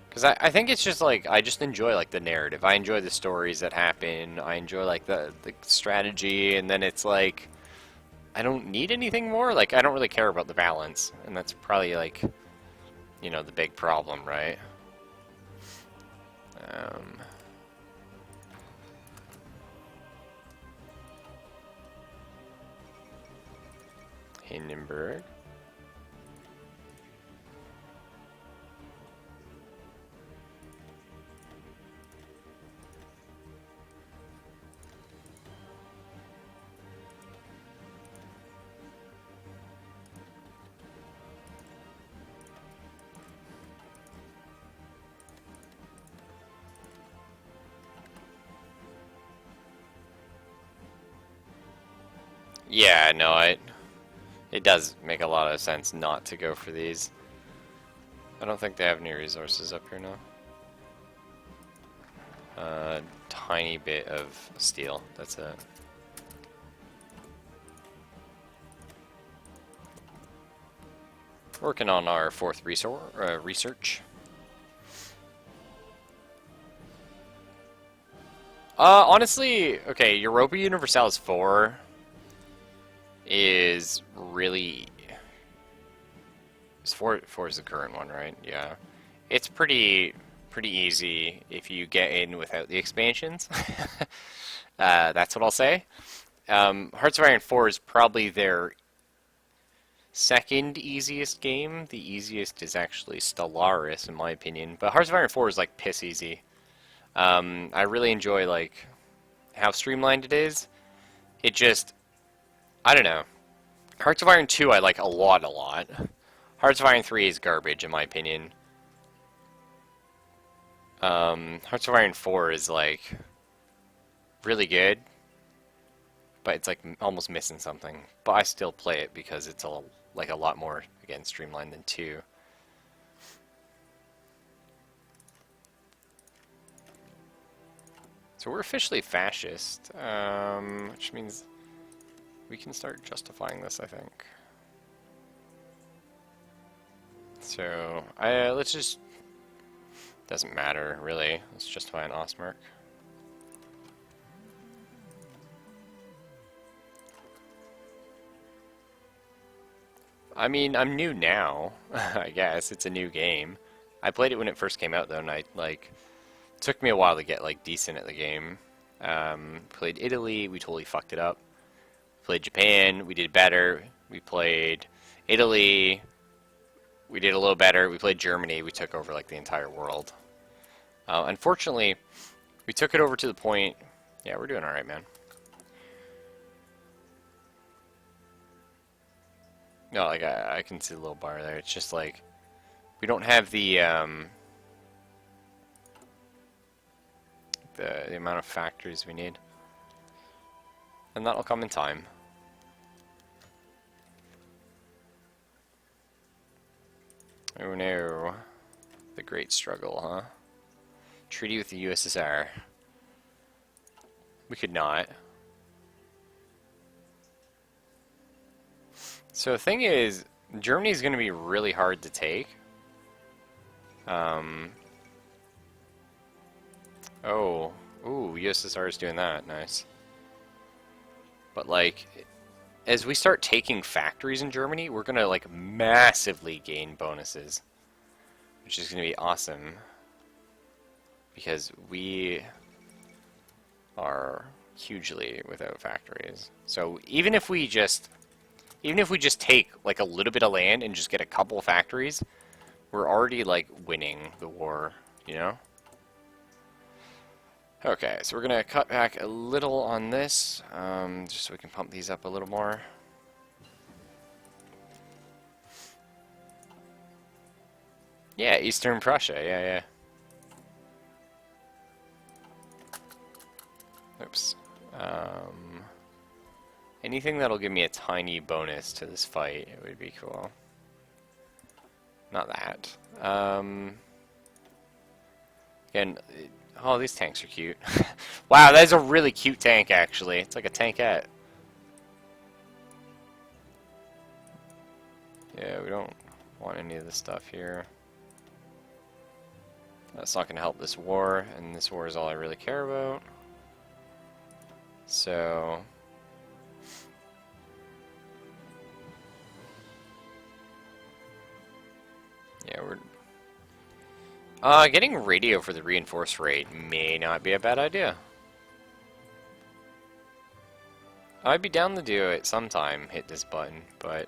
Because I think it's just like, I just enjoy like the narrative. I enjoy the stories that happen. I enjoy like the strategy, and then it's like, I don't need anything more. Like, I don't really care about the balance. And that's probably like, you know, the big problem, right? Hindenburg. Yeah, no, it does make a lot of sense not to go for these. I don't think they have any resources up here now. Tiny bit of steel, that's it. Working on our fourth research. Honestly, okay, Europa Universalis 4 is really... Four is the current one, right? Yeah. It's pretty easy if you get in without the expansions. That's what I'll say. Hearts of Iron 4 is probably their second easiest game. The easiest is actually Stellaris, in my opinion. But Hearts of Iron 4 is like piss easy. I really enjoy like how streamlined it is. It just, I don't know. Hearts of Iron 2 I like a lot. Hearts of Iron 3 is garbage, in my opinion. Hearts of Iron 4 is like really good, but it's like almost missing something. But I still play it because it's a lot more, again, streamlined than 2. So we're officially fascist, which means we can start justifying this, I think. So, let's just... Doesn't matter, really. Let's justify an Ostmark. I mean, I'm new now, I guess. It's a new game. I played it when it first came out, though, and it took me a while to get, like, decent at the game. Played Italy, we totally fucked it up. Played Japan, we did better. We played Italy, we did a little better. We played Germany, we took over, like, the entire world. Unfortunately, we took it over to the point... Yeah, we're doing alright, man. No, like, I can see the little bar there. It's just, like, we don't have the amount of factories we need. And that'll come in time. Oh no. The great struggle, huh? Treaty with the USSR. We could not. So the thing is, Germany is going to be really hard to take. Oh. Ooh, USSR is doing that. Nice. But, like, as we start taking factories in Germany, we're going to, like, massively gain bonuses. Which is going to be awesome. Because we are hugely without factories. So even if we just take like a little bit of land and just get a couple factories, we're already like winning the war, you know? Okay, so we're gonna cut back a little on this, just so we can pump these up a little more. Yeah, Eastern Prussia, yeah. Oops. Anything that'll give me a tiny bonus to this fight, it would be cool. Not that. Again, oh, these tanks are cute. Wow, that is a really cute tank, actually. It's like a tankette. Yeah, we don't want any of this stuff here. That's not going to help this war, and this war is all I really care about. So... yeah, we're... getting radio for the reinforce rate may not be a bad idea. I'd be down to do it sometime, hit this button, but...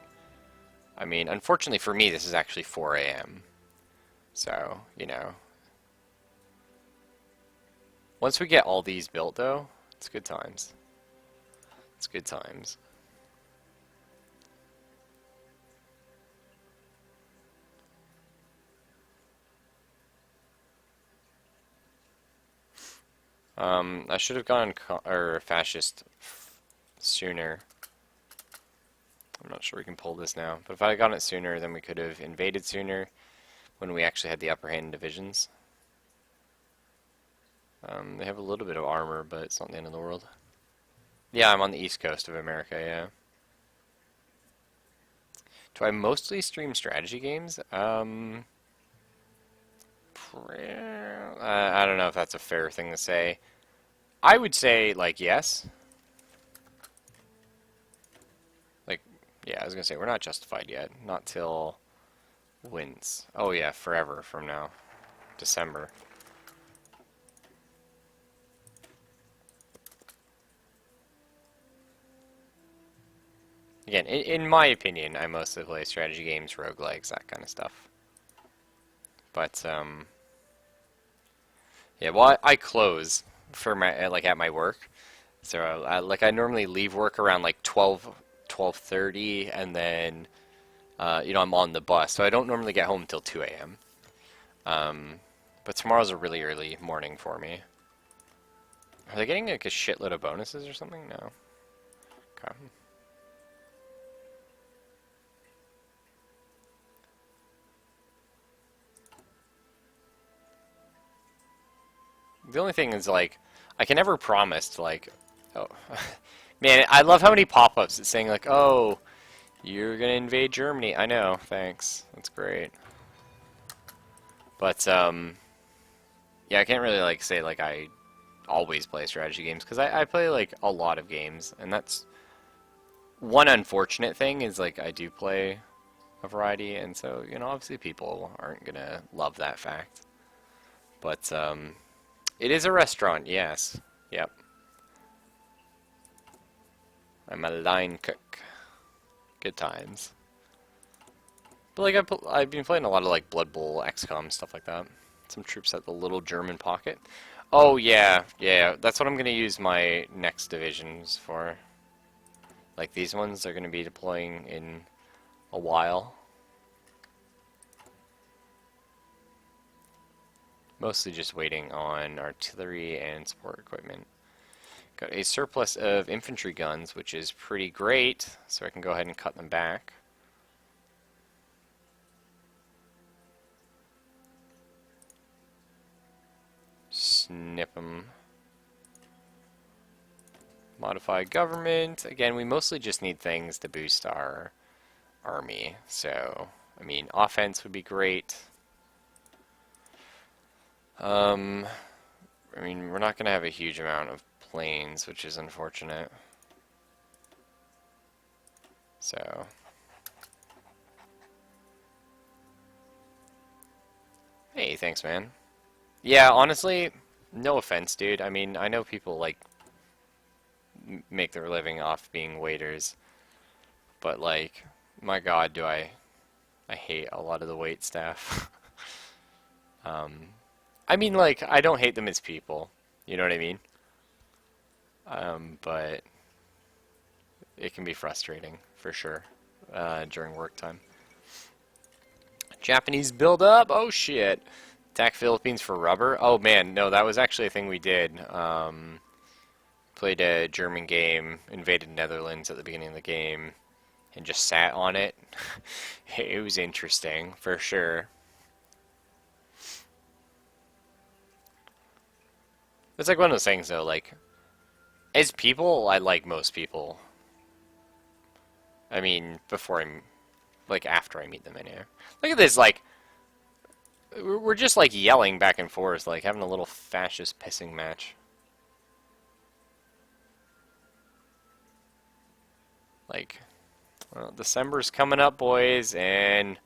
I mean, unfortunately for me, this is actually 4 a.m. So, you know... once we get all these built, though, it's good times. It's good times. I should have gone fascist sooner. I'm not sure we can pull this now, but if I had gotten it sooner, then we could have invaded sooner when we actually had the upper hand in divisions. They have a little bit of armor, but it's not the end of the world. Yeah, I'm on the east coast of America, yeah. Do I mostly stream strategy games? I don't know if that's a fair thing to say. I would say, like, yes. Like, yeah, I was gonna say, we're not justified yet. Not till wins. Oh yeah, forever from now. December. Again, in my opinion, I mostly play strategy games, roguelikes, that kind of stuff. But, yeah, well, I close for my, like, at my work. So, I normally leave work around, like, 12:30, and then, you know, I'm on the bus. So I don't normally get home until 2 a.m. But tomorrow's a really early morning for me. Are they getting, like, a shitload of bonuses or something? No. Okay. The only thing is, like, I can never promise to, like, oh, man, I love how many pop-ups it's saying, like, oh, you're gonna invade Germany. I know, thanks. That's great. But, yeah, I can't really, like, say, like, I always play strategy games, because I play, like, a lot of games, and that's one unfortunate thing is, like, I do play a variety, and so, you know, obviously people aren't gonna love that fact. But, it is a restaurant, yes. Yep. I'm a line cook. Good times. But like I've been playing a lot of like Blood Bowl, XCOM, stuff like that. Some troops at the little German pocket. Oh yeah, yeah. That's what I'm gonna use my next divisions for. Like these ones are gonna be deploying in a while. Mostly just waiting on artillery and support equipment. Got a surplus of infantry guns, which is pretty great, so I can go ahead and cut them back. Snip them. Modify government. Again, we mostly just need things to boost our army. So, I mean, offense would be great. I mean, we're not going to have a huge amount of planes, which is unfortunate. So... hey, thanks, man. Yeah, honestly, no offense, dude. I mean, I know people, like, make their living off being waiters. But, like, my god, do I hate a lot of the wait staff. I mean, like, I don't hate them as people. You know what I mean? But it can be frustrating, for sure, during work time. Japanese build up? Oh, shit. Attack Philippines for rubber? Oh, man, no, that was actually a thing we did. Played a German game, invaded Netherlands at the beginning of the game, and just sat on it. It was interesting, for sure. It's like one of those things, though. Like, as people, I like most people. I mean, before I'm, like, after I meet them, anyway. Look at this, like, we're just, like, yelling back and forth, like, having a little fascist pissing match. Like, well, December's coming up, boys, and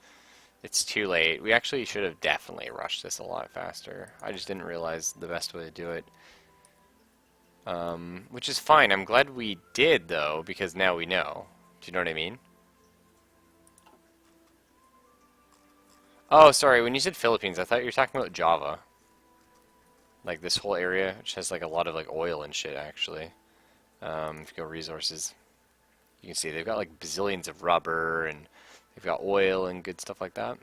it's too late. We actually should have definitely rushed this a lot faster. I just didn't realize the best way to do it. Which is fine. I'm glad we did, though, because now we know. Do you know what I mean? Oh, sorry. When you said Philippines, I thought you were talking about Java. Like this whole area, which has like a lot of like oil and shit, actually. If you go resources, you can see they've got like bazillions of rubber and they've got oil and good stuff like that.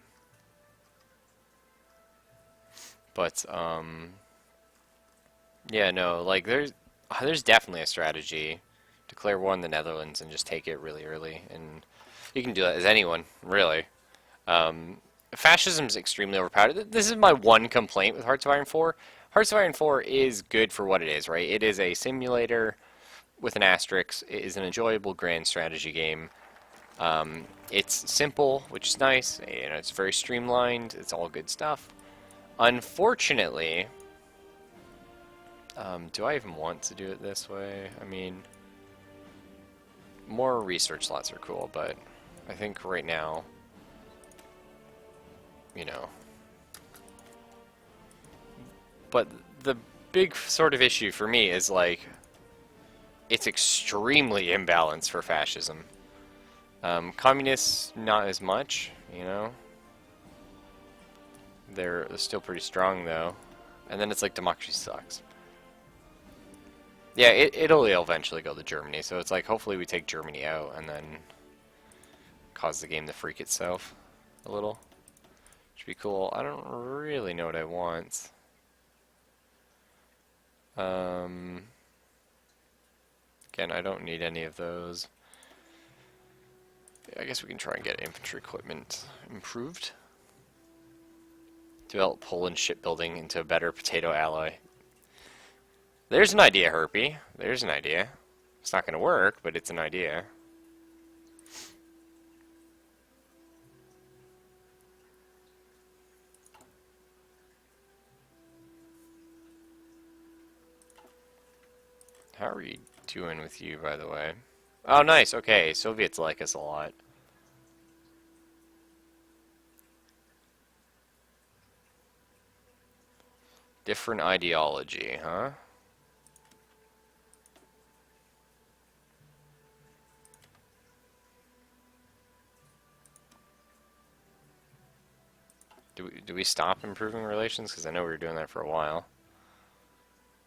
But yeah, no, like there's definitely a strategy. Declare war on the Netherlands and just take it really early, and you can do that as anyone, really. Fascism is extremely overpowered. This is my one complaint with Hearts of Iron 4. Hearts of Iron 4 is good for what it is, right? It is a simulator with an asterisk. It is an enjoyable grand strategy game. It's simple, which is nice. You know, it's very streamlined. It's all good stuff. Unfortunately, do I even want to do it this way? I mean, more research slots are cool, but I think right now, you know. But the big sort of issue for me is like, it's extremely imbalanced for fascism. Communists, not as much, you know. They're still pretty strong though. And then it's like democracy sucks. Yeah, Italy will eventually go to Germany, so it's like hopefully we take Germany out and then cause the game to freak itself a little. Should be cool. I don't really know what I want. Again, I don't need any of those. I guess we can try and get infantry equipment improved. Develop Poland shipbuilding into a better potato ally. There's an idea, Herpy. There's an idea. It's not going to work, but it's an idea. How are we doing with you, by the way? Oh, nice. Okay, Soviets like us a lot. Different ideology, huh? Do we stop improving relations? Because I know we were doing that for a while.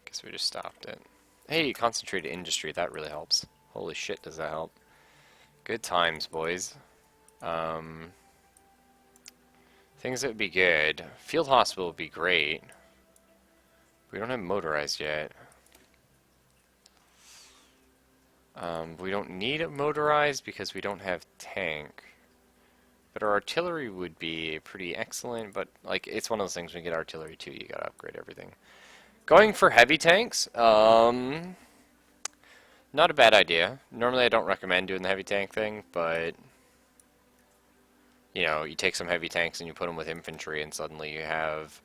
Guess we just stopped it. Hey, concentrated industry. That really helps. Holy shit, does that help. Good times, boys. Things that would be good. Field hospital would be great. We don't have motorized yet. We don't need it motorized because we don't have tank. But our artillery would be pretty excellent, but like it's one of those things when you get artillery too, you gotta upgrade everything. Going for heavy tanks, not a bad idea. Normally I don't recommend doing the heavy tank thing, but you know, you take some heavy tanks and you put them with infantry and suddenly you have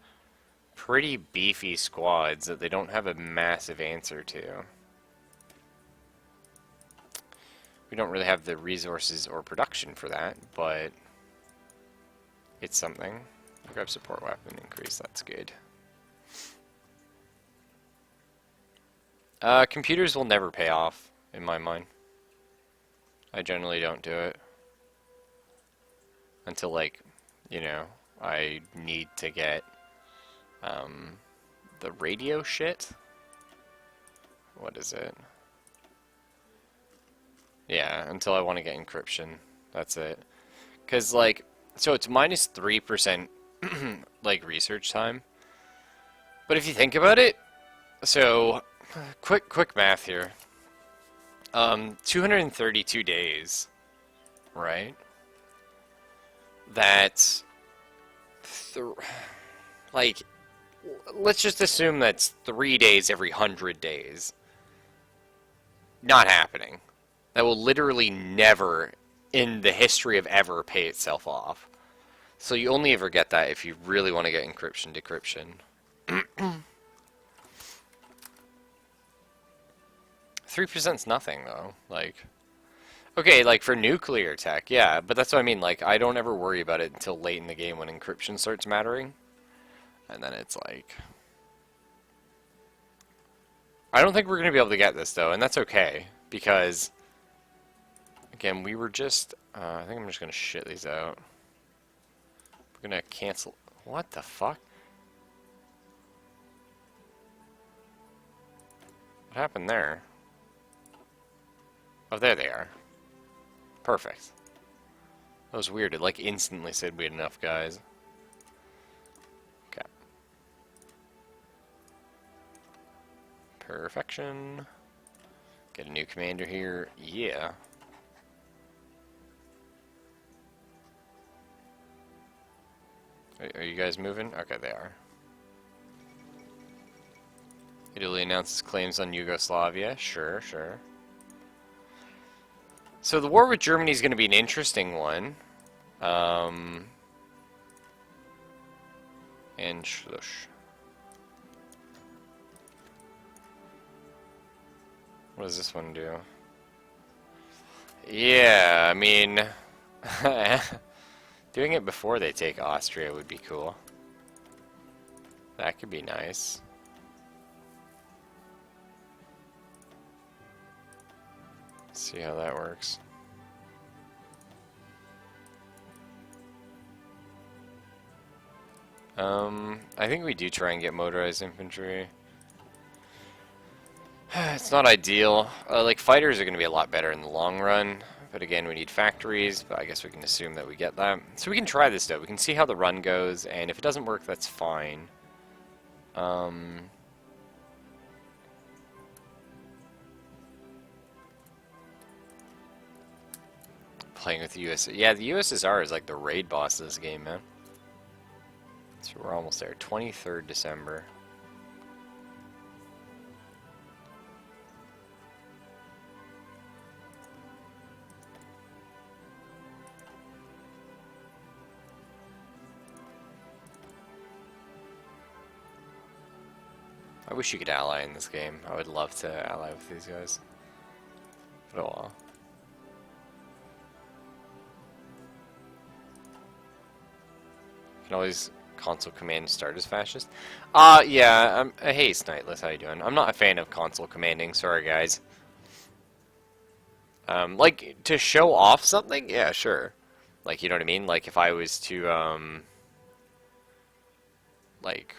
pretty beefy squads that they don't have a massive answer to. We don't really have the resources or production for that, but it's something. Grab support weapon increase, that's good. Computers will never pay off, in my mind. I generally don't do it. Until, like, you know, I need to get, the radio shit? What is it? Yeah, until I want to get encryption. That's it. Because, like, so it's minus 3%, like, research time. But if you think about it, so, quick math here. 232 days, right? That's, like, let's just assume that's 3 days every 100 days. Not happening. That will literally never, in the history of ever, pay itself off. So you only ever get that if you really want to get encryption decryption. 3%'s nothing, though. Like, okay, like for nuclear tech, yeah, but that's what I mean. Like, I don't ever worry about it until late in the game when encryption starts mattering. And then it's like... I don't think we're going to be able to get this, though, and that's okay. Because, again, we were just... I think I'm just going to shit these out. We're going to cancel... What the fuck? What happened there? Oh, there they are. Perfect. That was weird. It, like, instantly said we had enough guys. Okay. Perfection. Get a new commander here. Yeah. Are you guys moving? Okay, they are. Italy announces claims on Yugoslavia. Sure, sure. So the war with Germany is going to be an interesting one. And Schluss. What does this one do? Yeah, I mean... doing it before they take Austria would be cool. That could be nice. See how that works. I think we do try and get motorized infantry. It's not ideal. Like, fighters are going to be a lot better in the long run. But again, we need factories, but I guess we can assume that we get that. So we can try this, though. We can see how the run goes, and if it doesn't work, that's fine. Playing with the US. Yeah, the USSR is like the raid boss of this game, man. So we're almost there. 23rd December. I wish you could ally in this game. I would love to ally with these guys. But oh well. You can always console command start as fascist. Yeah, hey Snightless, how you doing? I'm not a fan of console commanding, sorry guys. Like, to show off something? Yeah, sure. Like, you know what I mean? Like, if I was to, like,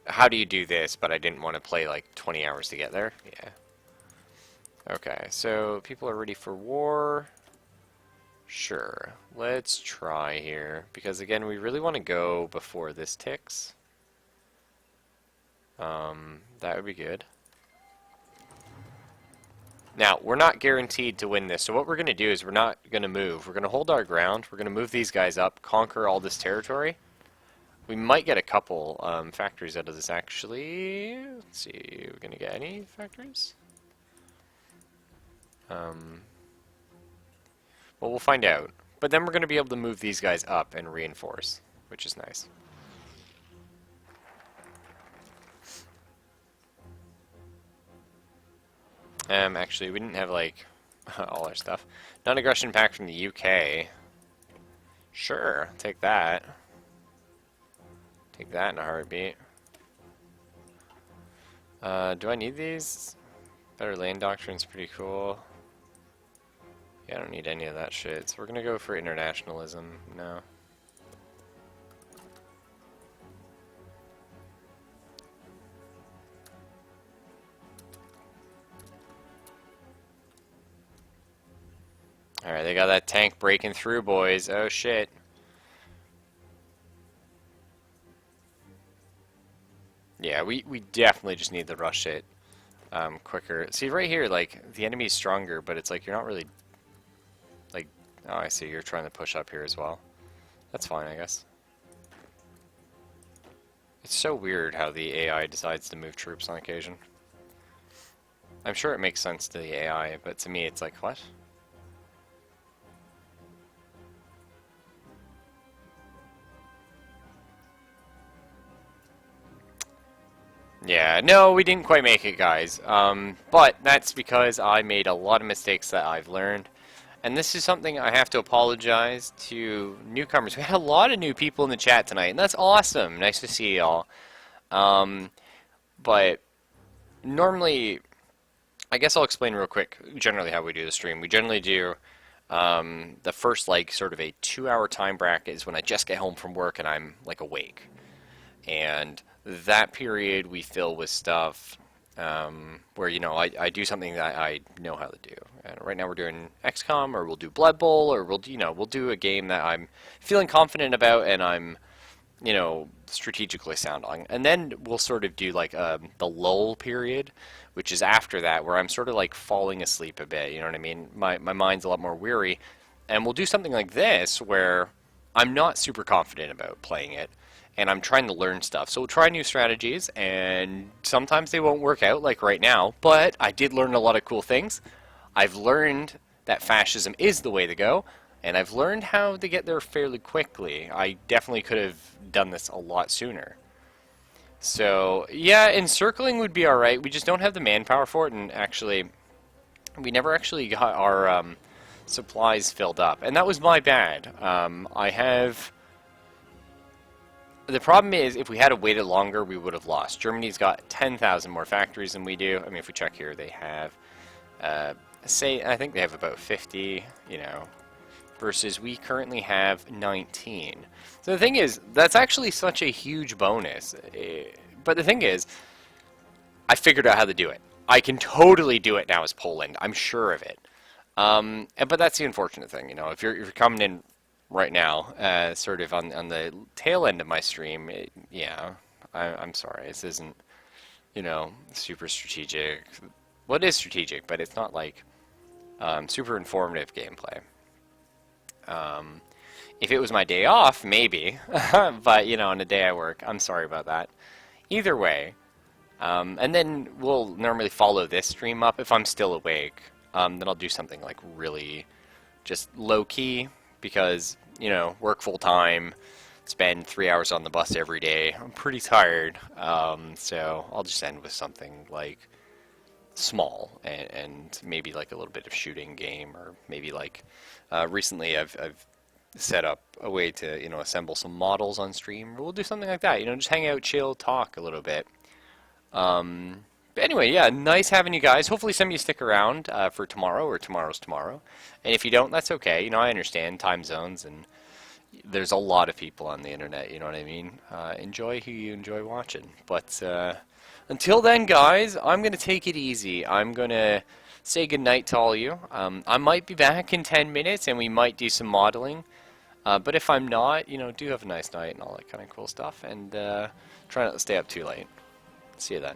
how do you do this, but I didn't want to play, like, 20 hours to get there? Yeah. Okay, so people are ready for war. Sure. Let's try here. Because, again, we really want to go before this ticks. That would be good. Now, we're not guaranteed to win this, so what we're going to do is we're not going to move. We're going to hold our ground. We're going to move these guys up, conquer all this territory. We might get a couple factories out of this, actually. Let's see, we're going to get any factories? Well, we'll find out. But then we're going to be able to move these guys up and reinforce, which is nice. Actually, we didn't have, like, all our stuff. Non-aggression pact from the UK. Sure, take that. Take that in a heartbeat. Do I need these? Better land doctrine's pretty cool. Yeah, I don't need any of that shit, so we're gonna go for internationalism now. Alright, they got that tank breaking through, boys. Oh shit. Yeah, we definitely just need to rush it quicker. See, right here, like, the enemy's stronger, but it's like you're not really... Like, oh, I see, you're trying to push up here as well. That's fine, I guess. It's so weird how the AI decides to move troops on occasion. I'm sure it makes sense to the AI, but to me it's like, what? Yeah, no, we didn't quite make it, guys. But that's because I made a lot of mistakes that I've learned. And this is something I have to apologize to newcomers. We had a lot of new people in the chat tonight, and that's awesome. Nice to see y'all. But normally, I guess I'll explain real quick generally how we do the stream. We generally do the first, like, sort of a 2-hour time bracket is when I just get home from work and I'm, like, awake. And that period we fill with stuff where, you know, I do something that I know how to do. And right now we're doing XCOM, or we'll do Blood Bowl, or we'll, you know, we'll do a game that I'm feeling confident about and I'm, you know, strategically sound on. And then we'll sort of do like the lull period, which is after that, where I'm sort of like falling asleep a bit, you know what I mean? My mind's a lot more weary. And we'll do something like this where I'm not super confident about playing it, and I'm trying to learn stuff. So we'll try new strategies, and sometimes they won't work out, like right now, but I did learn a lot of cool things. I've learned that fascism is the way to go, and I've learned how to get there fairly quickly. I definitely could have done this a lot sooner. So, yeah, encircling would be alright. We just don't have the manpower for it, and actually, we never actually got our supplies filled up. And that was my bad. I have... The problem is, if we had waited longer, we would have lost. Germany's got 10,000 more factories than we do. I mean, if we check here, they have, I think they have about 50, you know, versus we currently have 19. So the thing is, that's actually such a huge bonus. But the thing is, I figured out how to do it. I can totally do it now as Poland. I'm sure of it. But that's the unfortunate thing, you know, if you're coming in right now, sort of on the tail end of my stream, yeah, I'm sorry, this isn't, you know, super strategic. Well, it is strategic, but it's not like super informative gameplay. If it was my day off, maybe, but, you know, on a day I work, I'm sorry about that. Either way, and then we'll normally follow this stream up. If I'm still awake, then I'll do something like really just low-key, because, you know, work full-time, spend 3 hours on the bus every day. I'm pretty tired, so I'll just end with something like small and maybe like a little bit of shooting game, or maybe like recently I've set up a way to, you know, assemble some models on stream. We'll do something like that, you know, just hang out, chill, talk a little bit. But anyway, yeah, nice having you guys. Hopefully some of you stick around for tomorrow, or tomorrow's tomorrow. And if you don't, that's okay. You know, I understand time zones, and there's a lot of people on the internet, you know what I mean? Enjoy who you enjoy watching. But until then, guys, I'm going to take it easy. I'm going to say goodnight to all of you. I might be back in 10 minutes, and we might do some modeling. But if I'm not, you know, do have a nice night and all that kind of cool stuff. And try not to stay up too late. See you then.